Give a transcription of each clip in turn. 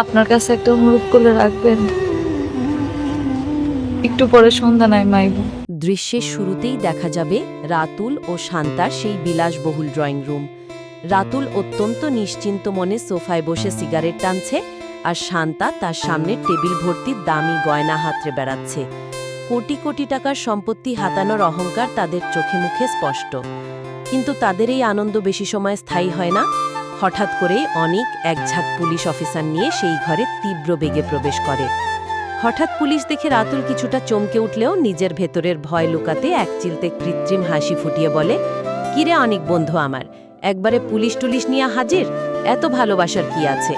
আপনার কাছে একটা অনুরোধ করলে রাখবেন? একটু পরে সন্ধ্যা নাইমাইব। দৃশ্যের শুরুতেই দেখা যাবে রাতুল ও শান্তার সেই বিলাসবহুল ড্রয়িং রুম। রাতুল অত্যন্ত নিশ্চিন্ত মনে সোফায় বসে সিগারেট টানছে, আর শান্তা তার সামনে টেবিল ভর্তি দামি গয়না হাতড়ে বেড়াচ্ছে। কোটি কোটি টাকার সম্পত্তি হাতানোর অহংকার তাদের চোখে মুখে স্পষ্ট। কিন্তু তাদের এই আনন্দ বেশি সময় স্থায়ী হয় না। হঠাৎ করেই অনিক এক ঝাঁক পুলিশ অফিসার নিয়ে সেই ঘরে তীব্র বেগে প্রবেশ করে। হঠাৎ পুলিশ দেখে রাতুল কিছুটা চমকে উঠলেও নিজের ভেতরের ভয় লুকাতে একচিলতে কৃত্রিম হাসি ফুটিয়ে বলে, কিরে অনিক বন্ধু আমার, একবারে পুলিশ টুলিশ নিয়ে হাজির? এত ভালোবাসার কি আছে?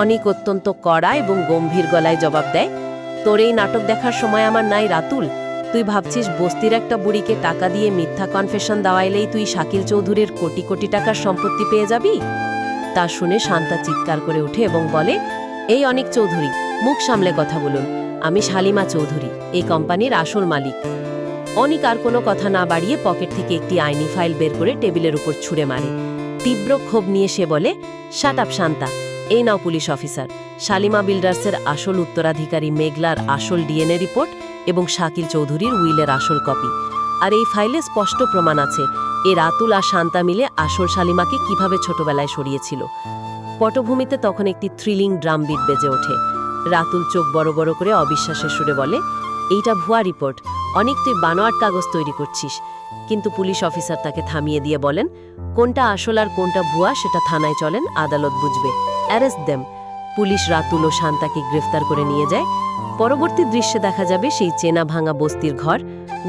অনিক অত্যন্ত কড়া এবং গম্ভীর গলায় জবাব দেয়, তোর এই নাটক দেখার সময় আমার নাই রাতুল। তুই ভাবছিস বস্তির একটা বুড়িকে টাকা দিয়ে মিথ্যা কনফেশন দেওয়াইলেই তুই শাকিল চৌধুরীর কোটি কোটি টাকার সম্পত্তি পেয়ে যাবি? তা শুনে শান্তা চিৎকার করে ওঠে এবং বলে, এই অনিক চৌধুরী, মুখ সামলে কথা বলুন। আমি শালিমা চৌধুরী, এই কোম্পানির আসল মালিক। অনিক আর কোনো কথা না বাড়িয়ে পকেট থেকে একটি আইনি ফাইল বের করে টেবিলের উপর ছুঁড়ে মারে। তীব্র ক্ষোভ নিয়ে সে বলে, শাট আপ শান্তা, এই নাও পুলিশ অফিসার, শালিমা বিল্ডার্সের আসল উত্তরাধিকারী মেঘলার আসল ডিএনএ রিপোর্ট এবং শাকিল চৌধুরীর উইলের আসল কপি। আর এই ফাইলে স্পষ্ট প্রমাণ আছে এ রাতুল আর শান্তা মিলে আসল শালিমাকে কিভাবে ছোটবেলায় সরিয়েছিল। পটভূমিতে তখন একটি থ্রিলিং ড্রাম বিট বেজে ওঠে। রাতুল চোখ বড় বড় করে অবিশ্বাসের সুরে বলে, এইটা ভুয়া রিপোর্ট, অনেক তুই বানোয়াট কাগজ তৈরি করছিস। কিন্তু পুলিশ অফিসার তাকে থামিয়ে দিয়ে বলেন, কোনটা আসল আর কোনটা ভুয়া সেটা থানায় চলেন, আদালত বুঝবে। Arrest them. পুলিশ রাতুল ও শান্তাকে গ্রেফতার করে নিয়ে যায়। পরবর্তী দৃশ্যে দেখা যাবে সেই চেনা ভাঙা বস্তির ঘর।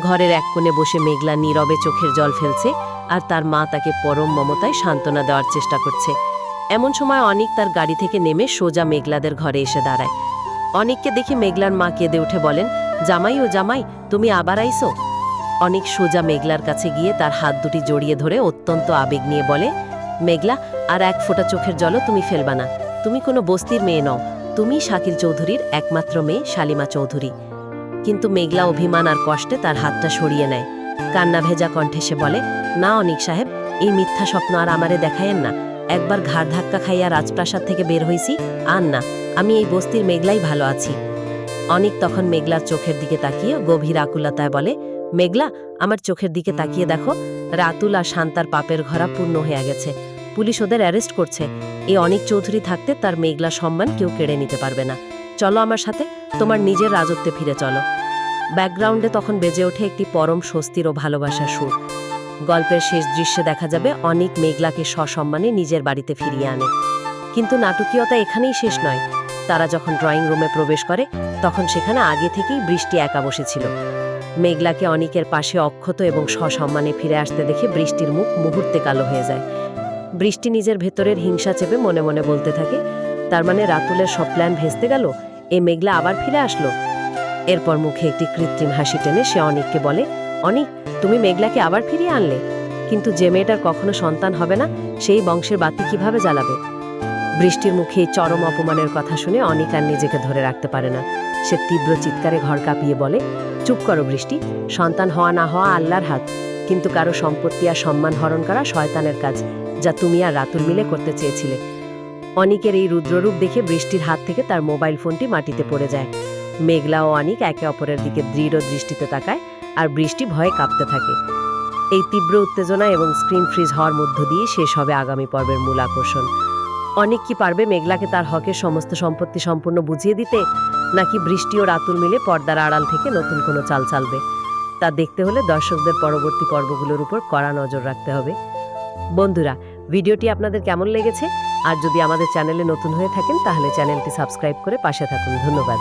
ঘরের এক কোণে বসে মেঘলা নীরবে চোখের জল ফেলছে, আর তার মা তাকে পরম মমতায় সান্ত্বনা দেওয়ার চেষ্টা করছে। এমন সময় অনিক তার গাড়ি থেকে নেমে সোজা মেঘলাদের ঘরে এসে দাঁড়ায়। অনিককে দেখে মেঘলার মা কেঁদে উঠে বলেন, জামাই ও জামাই, তুমি আবার আইসো? অনিক সোজা মেঘলার কাছে গিয়ে তার হাত দুটি জড়িয়ে ধরে অত্যন্ত আবেগ নিয়ে বলে, মেঘলা, আর এক ফোঁটা চোখের জলও তুমি ফেলবা না। তুমি কোনো বস্তির মেয়ে নও, তুমি শাকিল চৌধুরীর একমাত্র মেয়ে শালিমা চৌধুরী। কিন্তু মেঘলা অভিমান আর কষ্টে তার হাতটা সরিয়ে নেয়। কান্না ভেজা কণ্ঠে সে বলে, না অনিক সাহেব, এই মিথ্যা স্বপ্ন আর আমারে দেখায়েন না। একবার ঘাড় ধাক্কা খাইয়া রাজপ্রাসাদ থেকে বের হইছি, আর না, আমি এই বস্তির মেঘলাই ভালো আছি। অনিক তখন মেঘলার চোখের দিকে তাকিয়ে গভীর আকুলতায় বলে, মেঘলা, আমার চোখের দিকে তাকিয়ে দেখো, রাতুল আর শান্তার পাপের ঘরা পূর্ণ হয়ে গেছে। পুলিশ ওদের অ্যারেস্ট করছে। এই অনিক চৌধুরী থাকতে তার মেঘলা সম্মান কেউ কেড়ে নিতে পারবে না। চলো আমার সাথে, তোমার নিজের রাজত্বে ফিরে চলো। ব্যাকগ্রাউন্ডে তখন বেজে ওঠে একটি পরম স্বস্তির ও ভালোবাসার সুর। গল্পের শেষ দৃশ্যে দেখা যাবে অনিক মেঘলাকে সসম্মানে নিজের বাড়িতে ফিরিয়ে আনে। কিন্তু নাটকীয়তা এখানেই শেষ নয়। তারা যখন ড্রয়িং রুমে প্রবেশ করে তখন সেখানে আগে থেকেই বৃষ্টি একা বসেছিল। মেঘলাকে অনিকের পাশে অক্ষত এবং সসম্মানে ফিরে আসতে দেখে বৃষ্টির মুখ মুহূর্তে কালো হয়ে যায়। বৃষ্টি নিজের ভেতরের হিংসা চেপে মনে মনে বলতে থাকে, তার মানে রাতুলের সব প্ল্যান ভেস্তে গেল, এ মেঘলা আবার ফিরে আসলো। এরপর মুখে একটি কৃত্রিম হাসি টেনে সে অনিককে বলে, অনিক, তুমি মেঘলাকে আবার ফিরিয়ে আনলে, কিন্তু যে মেয়েটার কখনো সন্তান হবে না সেই বংশের বাতি কিভাবে জ্বালাবে? বৃষ্টির মুখে এই চরম অপমানের কথা শুনে অনিক আর নিজেকে ধরে রাখতে পারে না। সে তীব্র চিৎকারে ঘর কাঁপিয়ে বলে, চুপ করো বৃষ্টি, সন্তান হওয়া না হওয়া আল্লাহর হাত, কিন্তু কারো সম্পত্তি আর সম্মান হরণ করা শয়তানের কাজ, যা তুমি আর রাতুল মিলে করতে চেয়েছিলে। অনিকের এই রুদ্ররূপ দেখে বৃষ্টির হাত থেকে তার মোবাইল ফোনটি মাটিতে পড়ে যায়। মেঘলা ও অনিক একে অপরের দিকে দৃঢ় দৃষ্টিতে তাকায়, আর বৃষ্টি ভয়ে কাঁপতে থাকে। এই তীব্র উত্তেজনা এবং স্ক্রিন ফ্রিজ হওয়ার মধ্য দিয়ে শেষ হবে আগামী পর্বের মূল আকর্ষণ। অনিক কি পারবে মেঘলাকে তার হকের সমস্ত সম্পত্তি সম্পূর্ণ বুঝিয়ে দিতে, নাকি বৃষ্টি ও রাতুল মিলে পর্দার আড়াল থেকে নতুন কোনো চাল চালবে? তা দেখতে হলে দর্শকদের পরবর্তী পর্বগুলোর উপর কড়া নজর রাখতে হবে। বন্ধুরা, ভিডিওটি আপনাদের কেমন লেগেছে? আর যদি আমাদের চ্যানেলে নতুন হয়ে থাকেন তাহলে চ্যানেলটি সাবস্ক্রাইব করে পাশে থাকুন। ধন্যবাদ।